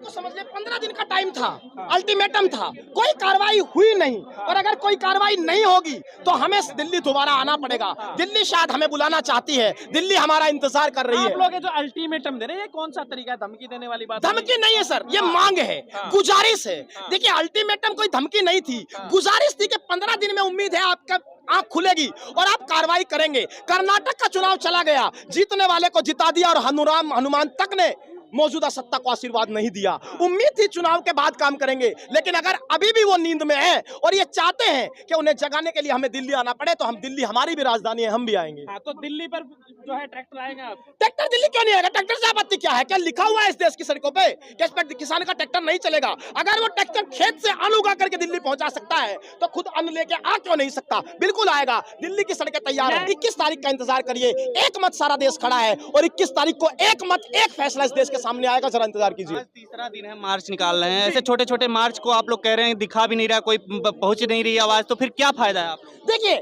तो समझ ले 15 दिन का टाइम था, अल्टीमेटम था, कोई कार्रवाई हुई नहीं। और अगर कोई कार्रवाई नहीं होगी तो हमें दिल्ली दोबारा आना पड़ेगा। दिल्ली शायद हमें बुलाना चाहती है, दिल्ली हमारा इंतजार कर रही है। आप लोग ये जो अल्टीमेटम दे रहे हैं, ये कौन सा तरीका है? धमकी देने वाली बात? धमकी नहीं है सर, ये मांग है, गुजारिश है। देखिए अल्टीमेटम कोई धमकी नहीं थी, गुजारिश थी कि 15 दिन में उम्मीद है आपका आंख खुलेगी और आप कार्रवाई करेंगे। कर्नाटक का चुनाव चला गया, जीतने वाले को जिता दिया और हनुमान तक ने मौजूदा सत्ता को आशीर्वाद नहीं दिया। उम्मीद थी चुनाव के बाद काम करेंगे, लेकिन अगर अभी भी वो नींद में है और ये चाहते हैं कि उन्हें जगाने के लिए हमें दिल्ली आना पड़े, तो हम दिल्ली, हमारी भी राजधानी है, हम भी आएंगे। तो दिल्ली पर जो है ट्रैक्टर आएगा? ट्रैक्टर दिल्ली क्यों नहीं आएगा? ट्रैक्टर से आपत्ति क्या है? क्या लिखा हुआ है इस देश की सड़कों पे कि इस पर किसान का ट्रैक्टर नहीं चलेगा? अगर वो ट्रैक्टर खेत से अन्न उगा करके दिल्ली पहुंचा सकता है तो खुद अन्न लेके आ क्यों नहीं सकता? बिल्कुल आएगा। दिल्ली की सड़कें तैयार है, 21 तारीख का इंतजार करिए। एक मत सारा देश खड़ा है और 21 तारीख को एक मत एक फैसला इस देश के सामने आएगा, जरा इंतजार कीजिए। आज तीसरा दिन है, मार्च निकाल रहे हैं। ऐसे छोटे छोटे मार्च को आप लोग कह रहे हैं दिखा भी नहीं रहा, कोई पहुंच नहीं रही आवाज, तो फिर क्या फायदा है? आप देखिए,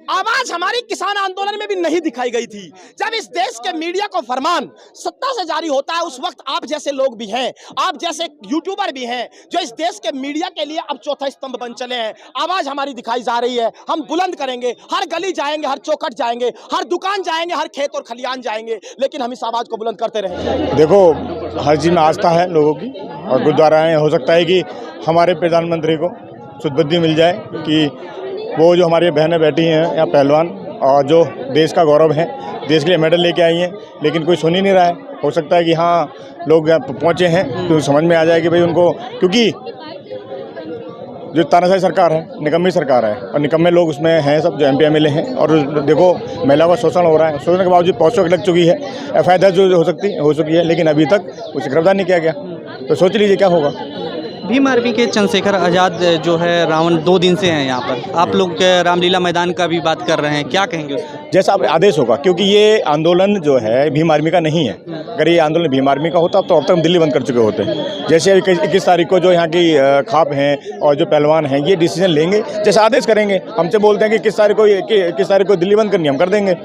आवाज हमारी किसान आंदोलन में भी नहीं दिखाई गई थी। जब इस देश के मीडिया को फरमान सत्ता से जारी होता है, उस वक्त आप जैसे लोग भी हैं, आप जैसे यूट्यूबर भी हैं, जो इस देश के मीडिया के लिए अब चौथा स्तंभ बन चले हैं। आवाज हमारी दिखाई जा रही है, हम बुलंद करेंगे, हर गली जाएंगे, हर चौखट जाएंगे, हर दुकान जाएंगे, हर खेत और खलियान जाएंगे, लेकिन हम इस आवाज को बुलंद करते रहेंगे। देखो, हर चीज में आस्था है लोगों की, और गुरुद्वारा हो सकता है कि हमारे प्रधानमंत्री को सुदबुद्धि मिल जाए कि वो जो हमारी बहनें बैठी हैं या पहलवान और जो देश का गौरव है, देश के लिए मेडल लेके आई हैं, लेकिन कोई सुन ही नहीं रहा है। हो सकता है कि हाँ लोग पहुँचे हैं तो समझ में आ जाए कि भाई उनको, क्योंकि जो तानाशाही सरकार है, निकम्मी सरकार है, और निकम्मे लोग उसमें हैं सब, जो MP MLA हैं। और देखो महिला का शोषण हो रहा है, शोषण के बावजूद पौषक लग चुकी है, FIR जो हो चुकी है, लेकिन अभी तक उसे गिरफ्तार नहीं किया गया। तो सोच लीजिए क्या होगा। भीम आर्मी के चंद्रशेखर आजाद जो है रावण 2 दिन से हैं यहाँ पर, आप लोग रामलीला मैदान का भी बात कर रहे हैं, क्या कहेंगे उसको? जैसा आप आदेश होगा, क्योंकि ये आंदोलन जो है भीम आर्मी का नहीं है। अगर ये आंदोलन भीम आर्मी का होता तो अब तक हम दिल्ली बंद कर चुके होते। जैसे 21 तारीख को जो यहाँ की खाप हैं और जो पहलवान हैं, ये डिसीजन लेंगे, जैसे आदेश करेंगे। हमसे बोलते हैं कि किस तारीख को दिल्ली बंद करनी, हम कर देंगे,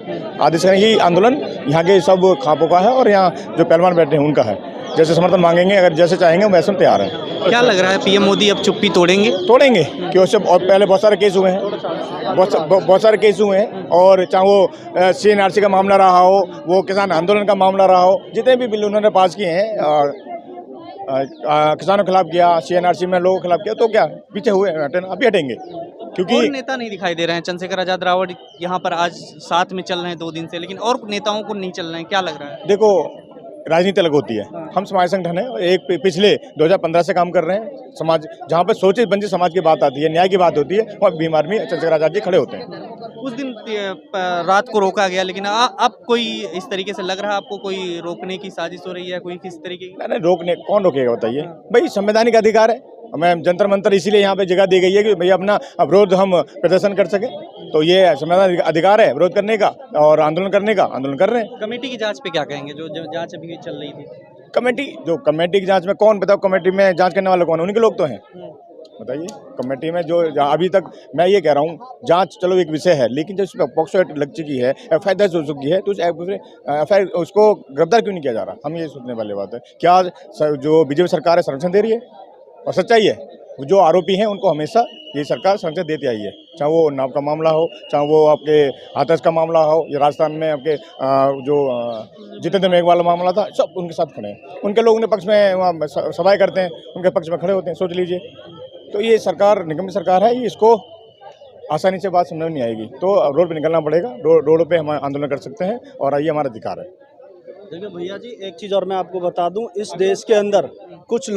आदेश करेंगे। ये आंदोलन यहाँ के सब खापों का है और यहाँ जो पहलवान बैठे हैं उनका है। जैसे समर्थन मांगेंगे, अगर जैसे चाहेंगे वैसे हम तैयार हैं। क्या लग रहा है PM मोदी अब चुप्पी तोड़ेंगे? कि उससे और पहले बहुत सारे केस हुए हैं, बहुत सारे केस हुए हैं। और चाहे वो CNRC का मामला रहा हो, वो किसान आंदोलन का मामला रहा हो, जितने भी बिल उन्होंने पास किए हैं, किसानों के खिलाफ किया, CNRC में लोगों के खिलाफ किया, तो क्या पीछे हुए, अभी हटेंगे। क्योंकि और नेता नहीं दिखाई दे रहे हैं। चंद्रशेखर आजाद रावण यहाँ पर आज साथ में चल रहे हैं 2 दिन से, लेकिन और नेताओं को नहीं चल रहे हैं, क्या लग रहा है? देखो, राजनीति अलग होती है, हम समाज संगठन है, एक पिछले 2015 से काम कर रहे हैं। समाज जहाँ पर सोचे बंजी समाज की बात आती है, न्याय की बात होती है, वहाँ भीम आर्मी चंद्रशेखर आजाद जी खड़े होते हैं। उस दिन रात को रोका गया, लेकिन अब कोई इस तरीके से लग रहा है आपको कोई रोकने की साजिश हो रही है, कोई किस तरीके की? नहीं, रोकने कौन रोकेगा बताइए? भाई संवैधानिक अधिकार है, हमें जंतर मंतर इसीलिए यहाँ पे जगह दी गई है कि भैया अपना विरोध हम प्रदर्शन कर सकें। तो ये संवैधानिक अधिकार है विरोध करने का और आंदोलन करने का, आंदोलन कर रहे हैं। कमेटी की जांच पे क्या कहेंगे, जो जांच अभी चल रही थी? कमेटी की जांच में कौन, बताओ कमेटी में जांच करने वाले कौन है? उनके लोग तो हैं, बताइए। कमेटी में जो अभी तक मैं ये कह रहा हूँ, जांच चलो एक विषय है, लेकिन जब उसमें पॉक्सो एक्ट लग चुकी है, FIR दर्ज हो चुकी है, तो उस FIR उसको गिरफ्तार क्यों नहीं किया जा रहा? हम ये सोचने वाली बात है। क्या जो BJP सरकार है संरक्षण दे रही है? और सच्चाई है, जो आरोपी हैं उनको हमेशा ये सरकार संरक्षण देती आई है, चाहे वो नाव का मामला हो, चाहे वो आपके हाथरस का मामला हो, या राजस्थान में आपके जो जितेंद्र मेघवाल का मामला था, सब उनके साथ खड़े हैं। उनके लोगों ने पक्ष में वहाँ सभाएं करते हैं, उनके पक्ष में खड़े होते हैं, सोच लीजिए। तो ये सरकार निगम्य सरकार है, इसको आसानी से बात समझ नहीं आएगी, तो रोड पर निकलना पड़ेगा। रोड पर हम आंदोलन कर सकते हैं और ये हमारा अधिकार है। देखिए भैया जी, एक चीज़ और मैं आपको बता दूं, इस देश के अंदर कुछ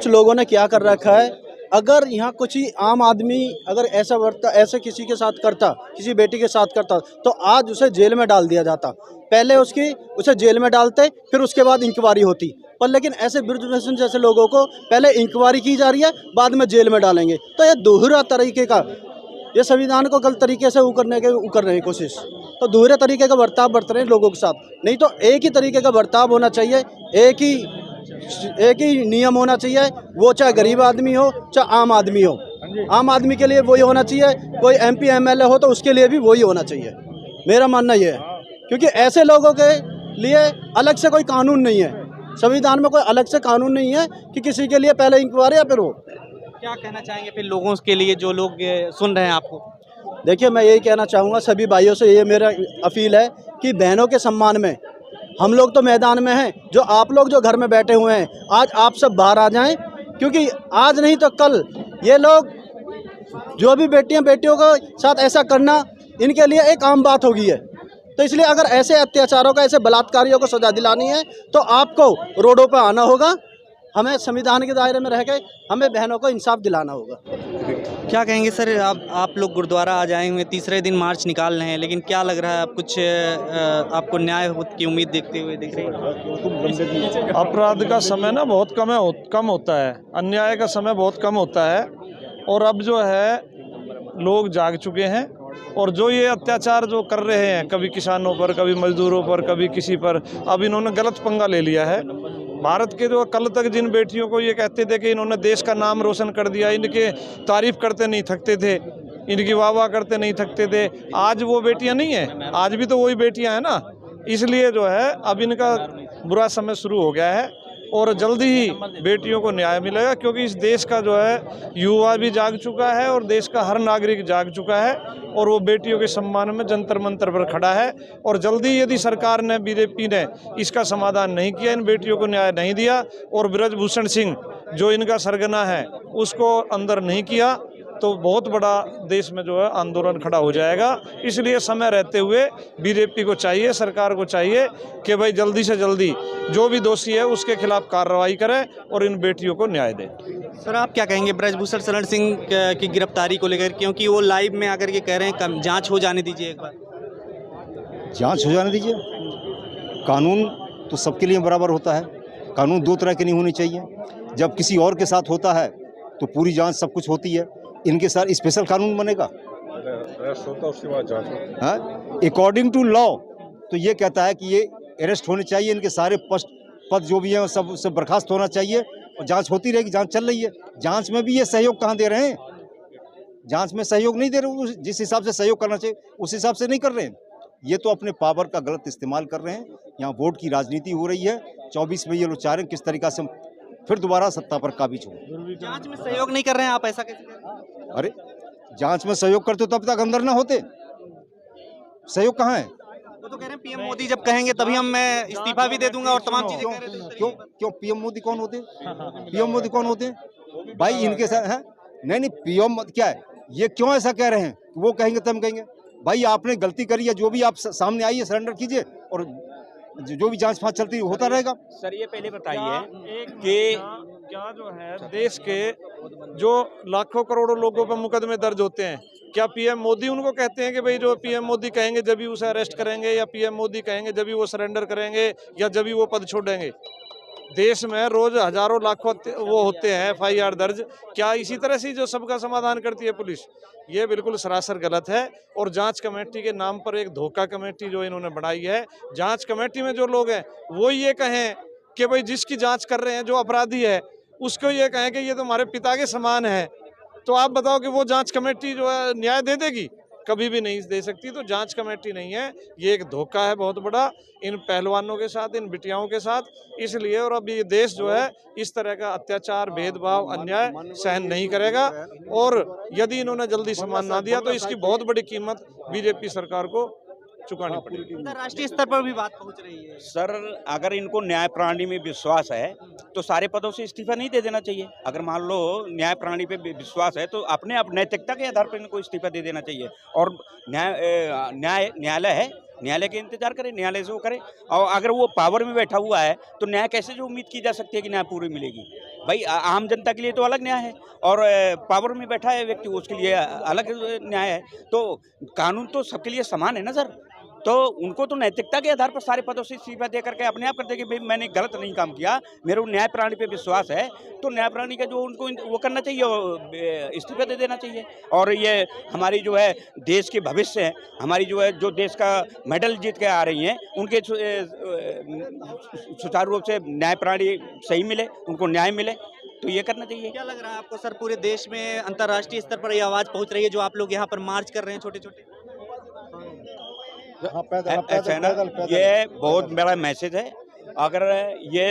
लोगों ने क्या कर रखा है। अगर यहाँ कुछ ही आम आदमी अगर ऐसे किसी के साथ करता, किसी बेटी के साथ करता, तो आज उसे जेल में डाल दिया जाता। पहले उसे जेल में डालते, फिर उसके बाद इंक्वायरी होती। पर लेकिन ऐसे ब्रिजभूषण जैसे लोगों को पहले इंक्वायरी की जा रही है, बाद में जेल में डालेंगे। तो ये दोहरा तरीके का, ये संविधान को गलत तरीके से कर रहे हैं कोशिश। तो दोहरे तरीके का बर्ताव बरत रहे हैं लोगों के साथ। नहीं तो एक ही तरीके का बर्ताव होना चाहिए, एक ही नियम होना चाहिए, वो चाहे गरीब आदमी हो चाहे आम आदमी हो। आम आदमी के लिए वही होना चाहिए, कोई MP MLA हो तो उसके लिए भी वही होना चाहिए। मेरा मानना ये है, क्योंकि ऐसे लोगों के लिए अलग से कोई कानून नहीं है। संविधान में कोई अलग से कानून नहीं है कि किसी के लिए पहले इंक्वायरी या फिर हो। क्या कहना चाहेंगे फिर लोगों के लिए जो लोग सुन रहे हैं आपको? देखिए, मैं यही कहना चाहूँगा सभी भाइयों से, ये मेरा अपील है कि बहनों के सम्मान में हम लोग तो मैदान में हैं, जो आप लोग जो घर में बैठे हुए हैं, आज आप सब बाहर आ जाएं, क्योंकि आज नहीं तो कल ये लोग जो भी बेटियों के साथ ऐसा करना इनके लिए एक आम बात हो गई है। तो इसलिए अगर ऐसे अत्याचारों का, ऐसे बलात्कारियों को सजा दिलानी है तो आपको रोडों पर आना होगा, हमें संविधान के दायरे में रह के हमें बहनों को इंसाफ दिलाना होगा। क्या कहेंगे सर, आप लोग गुरुद्वारा आ जाए हुए, तीसरे दिन मार्च निकाल रहे हैं, लेकिन क्या लग रहा है, आप कुछ आपको न्याय की उम्मीद देखते हुए दिख रही है? अपराध का समय ना बहुत कम होता है, अन्याय का समय बहुत कम होता है, और अब जो है लोग जाग चुके हैं, और जो ये अत्याचार जो कर रहे हैं, कभी किसानों पर, कभी मजदूरों पर, कभी किसी पर, अब इन्होंने गलत पंगा ले लिया है। भारत के जो कल तक जिन बेटियों को ये कहते थे कि इन्होंने देश का नाम रोशन कर दिया, इनके तारीफ करते नहीं थकते थे, इनकी वाह करते नहीं थकते थे, आज वो बेटियां नहीं हैं, आज भी तो वही बेटियां हैं ना। इसलिए जो है अब इनका बुरा समय शुरू हो गया है, और जल्दी ही बेटियों को न्याय मिलेगा, क्योंकि इस देश का जो है युवा भी जाग चुका है और देश का हर नागरिक जाग चुका है, और वो बेटियों के सम्मान में जंतर मंतर पर खड़ा है। और जल्दी यदि सरकार ने, बीजेपी ने इसका समाधान नहीं किया, इन बेटियों को न्याय नहीं दिया, और ब्रजभूषण सिंह जो इनका सरगना है उसको अंदर नहीं किया, तो बहुत बड़ा देश में जो है आंदोलन खड़ा हो जाएगा। इसलिए समय रहते हुए बीजेपी को चाहिए, सरकार को चाहिए कि भाई जल्दी से जल्दी जो भी दोषी है उसके खिलाफ कार्रवाई करें और इन बेटियों को न्याय दें। सर, आप क्या कहेंगे ब्रजभूषण शरण सिंह की गिरफ्तारी को लेकर, क्योंकि वो लाइव में आकर के कह रहे हैं जांच हो जाने दीजिए, एक बार जांच हो जाने दीजिए। कानून तो सबके लिए बराबर होता है, कानून दो तरह की नहीं होनी चाहिए। जब किसी और के साथ होता है तो पूरी जांच सब कुछ होती है, इनके साथ स्पेशल कानून बनेगा। अकॉर्डिंग टू लॉ तो ये कहता है कि ये अरेस्ट होने चाहिए, इनके सारे पद जो भी हैं सब उससे बर्खास्त होना चाहिए, और जांच होती रहेगी। जांच चल रही है, जांच में भी ये सहयोग कहाँ दे रहे हैं? जांच में सहयोग नहीं दे रहे, जिस हिसाब से सहयोग करना चाहिए उस हिसाब से नहीं कर रहे हैं। ये तो अपने पावर का गलत इस्तेमाल कर रहे हैं। यहाँ वोट की राजनीति हो रही है। 24 में ये लोग चाह रहे हैं किस तरीका से फिर दोबारा सत्ता पर काबिज हो। जांच में सहयोग नहीं कर रहे हैं, आप ऐसा कैसे कह रहे हैं? अरे जांच में सहयोग करते तब तक अंदर ना होते, सहयोग कहाँ है? वो तो कह रहे हैं पीएम मोदी जब कहेंगे तभी मैं इस्तीफा भी दे दूंगा और तमाम चीजें कह रहे हैं। क्यों पीएम मोदी कौन होते? पीएम मोदी कौन होते भाई? इनके साथ है नहीं पीएम क्या है, ये क्यों ऐसा कह रहे हैं? वो कहेंगे तब कहेंगे भाई आपने गलती करी है, जो भी आप सामने आई है सरेंडर कीजिए, और जो भी जांच फांच चलती होता रहेगा। सर ये पहले बताइए कि क्या जो है देश के जो लाखों करोड़ों लोगों पर मुकदमे दर्ज होते हैं, क्या पीएम मोदी उनको कहते हैं कि भाई जो पीएम मोदी कहेंगे जब भी उसे अरेस्ट करेंगे, या पीएम मोदी कहेंगे जब भी वो सरेंडर करेंगे, या जब भी वो पद छोड़ेंगे? देश में रोज हजारों लाखों वो होते हैं FIR दर्ज। क्या इसी तरह से जो सबका समाधान करती है पुलिस? ये बिल्कुल सरासर गलत है। और जांच कमेटी के नाम पर एक धोखा कमेटी जो इन्होंने बनाई है, जांच कमेटी में जो लोग हैं वो ये कहें कि भाई जिसकी जांच कर रहे हैं जो अपराधी है उसको ये कहें कि ये तो हमारे पिता के समान है, तो आप बताओ कि वो जांच कमेटी जो है न्याय दे देगी? कभी भी नहीं दे सकती। तो जांच कमेटी नहीं है, ये एक धोखा है बहुत बड़ा इन पहलवानों के साथ, इन बिटियाओं के साथ। इसलिए और अब ये देश जो है इस तरह का अत्याचार, भेदभाव, अन्याय सहन नहीं करेगा, और यदि इन्होंने जल्दी सम्मान ना दिया तो इसकी बहुत बड़ी कीमत बीजेपी सरकार को चुकानी पड़ेगी। अंतर्राष्ट्रीय स्तर पर भी बात पहुंच रही है। सर अगर इनको न्याय प्रणाली में विश्वास है तो सारे पदों से इस्तीफा नहीं दे देना चाहिए। अगर मान लो न्याय प्रणाली पे विश्वास है तो अपने आप नैतिकता के आधार पर इनको इस्तीफा दे देना चाहिए, और न्यायालय है, न्यायालय के इंतजार करें, न्यायालय से वो करे। और अगर वो पावर में बैठा हुआ है तो न्याय कैसे जो उम्मीद की जा सकती है कि न्याय पूरी मिलेगी? भाई आम जनता के लिए तो अलग न्याय है, और पावर में बैठा है व्यक्ति उसके लिए अलग न्याय है। तो कानून तो सबके लिए समान है ना सर। तो उनको तो नैतिकता के आधार पर सारे पदों से इस्तीफा दे करके अपने आप करते कि भाई मैंने गलत नहीं काम किया, मेरे न्याय प्रणाली पे विश्वास है, तो न्याय प्रणाली का जो उनको वो करना चाहिए, इस्तीफा दे देना चाहिए। और ये हमारी जो है देश के भविष्य है, हमारी जो है जो देश का मेडल जीत के आ रही हैं, उनके सुचारू रूप से न्याय प्रणाली सही मिले, उनको न्याय मिले, तो ये करना चाहिए। क्या लग रहा है आपको सर, पूरे देश में अंतर्राष्ट्रीय स्तर पर ये आवाज़ पहुंच रही है जो आप लोग यहाँ पर मार्च कर रहे हैं छोटे छोटे? ऐसा है ना, ये बहुत बड़ा मैसेज है अगर ये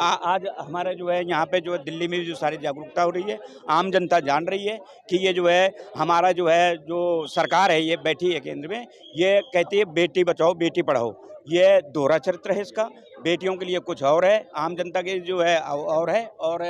आज हमारे जो है यहाँ पे जो है दिल्ली में जो सारी जागरूकता हो रही है, आम जनता जान रही है कि ये जो है हमारा जो है जो सरकार है ये बैठी है केंद्र में, ये कहती है बेटी बचाओ बेटी पढ़ाओ। ये दोहरा चरित्र है इसका, बेटियों के लिए कुछ और है, आम जनता के जो है और है, और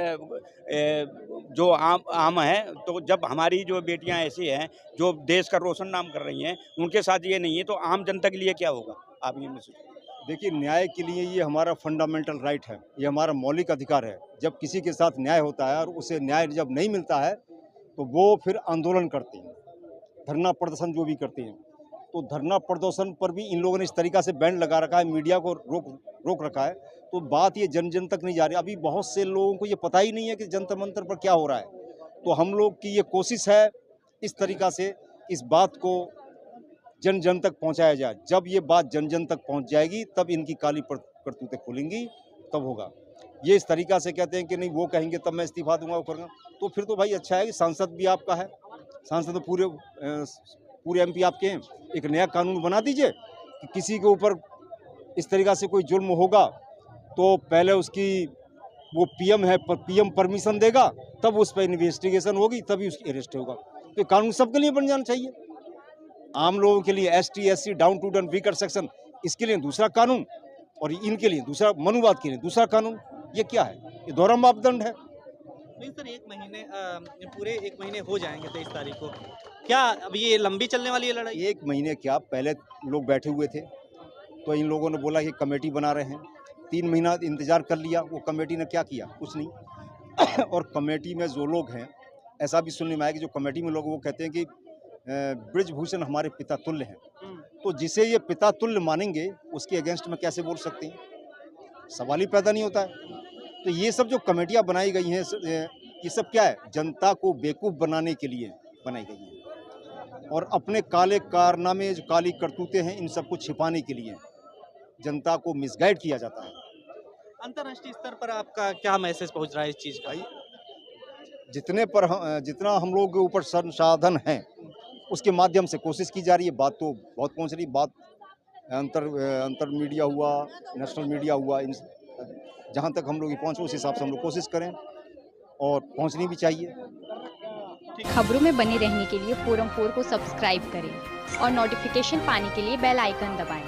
जो आम है। तो जब हमारी जो बेटियां ऐसी हैं जो देश का रोशन नाम कर रही हैं, उनके साथ ये नहीं है तो आम जनता के लिए क्या होगा, आप ये महसूस करें? देखिए, न्याय के लिए ये हमारा फंडामेंटल राइट है, ये हमारा मौलिक अधिकार है। जब किसी के साथ न्याय होता है और उसे न्याय जब नहीं मिलता है तो वो फिर आंदोलन करते हैं, धरना प्रदर्शन जो भी करते हैं। तो धरना प्रदर्शन पर भी इन लोगों ने इस तरीक़ा से बैन लगा रखा है, मीडिया को रोक रखा है। तो बात ये जन जन तक नहीं जा रही। अभी बहुत से लोगों को ये पता ही नहीं है कि जंतर मंतर पर क्या हो रहा है। तो हम लोग की ये कोशिश है इस तरीक़ा से इस बात को जन जन तक पहुंचाया जाए। जब ये बात जन जन तक पहुंच जाएगी तब इनकी काली करतूतें खुलेंगी, तब होगा। ये इस तरीक़ा से कहते हैं कि नहीं वो कहेंगे तब मैं इस्तीफा दूंगा, वो करूँगा। तो फिर तो भाई अच्छा है कि सांसद भी आपका है, सांसद तो पूरे MP आपके हैं। एक नया कानून बना दीजिए कि किसी के ऊपर इस तरीक़ा से कोई जुल्म होगा तो पहले उसकी वो PM है, PM परमिशन देगा, तब उस पर इन्वेस्टिगेशन होगी, तभी उसकी अरेस्ट होगा। तो कानून सबके लिए बन जाना चाहिए, आम लोगों के लिए, ST SC down to down weaker section, इसके लिए दूसरा कानून और इनके लिए दूसरा, मनुवाद के लिए दूसरा कानून। ये क्या है? ये दोहरा मापदंड है। नहीं सर, 1 महीने पूरे 1 महीने हो जाएंगे 23 तारीख को। क्या अब ये लंबी चलने वाली है लड़ाई? 1 महीने क्या, पहले लोग बैठे हुए थे तो इन लोगों ने बोला कि कमेटी बना रहे हैं। 3 महीना इंतज़ार कर लिया, वो कमेटी ने क्या किया? कुछ नहीं। और कमेटी में जो लोग हैं, ऐसा भी सुनने में आया कि जो कमेटी में लोग वो कहते हैं कि ब्रिजभूषण हमारे पिता तुल्य हैं। तो जिसे ये पिता तुल्य मानेंगे उसके अगेंस्ट में कैसे बोल सकते हैं? सवाल ही पैदा नहीं होता है। तो ये सब जो कमेटियाँ बनाई गई हैं, ये सब क्या है? जनता को बेवकूफ़ बनाने के लिए बनाई गई हैं और अपने काले कारनामे, जो काली करतूतें हैं, इन सबको छिपाने के लिए जनता को मिसगाइड किया जाता है। अंतर्राष्ट्रीय स्तर पर आपका क्या मैसेज पहुंच रहा है इस चीज़ का? जितना हम लोग के ऊपर संसाधन हैं उसके माध्यम से कोशिश की जा रही है। बात तो बहुत पहुंच रही, बात अंतर मीडिया हुआ, नेशनल मीडिया हुआ, इन जहां तक हम लोग पहुंचे उस हिसाब से हम लोग कोशिश करें और पहुंचनी भी चाहिए। खबरों में बने रहने के लिए फोरम 4 को सब्सक्राइब करें और नोटिफिकेशन पाने के लिए बेल आइकन दबाएं।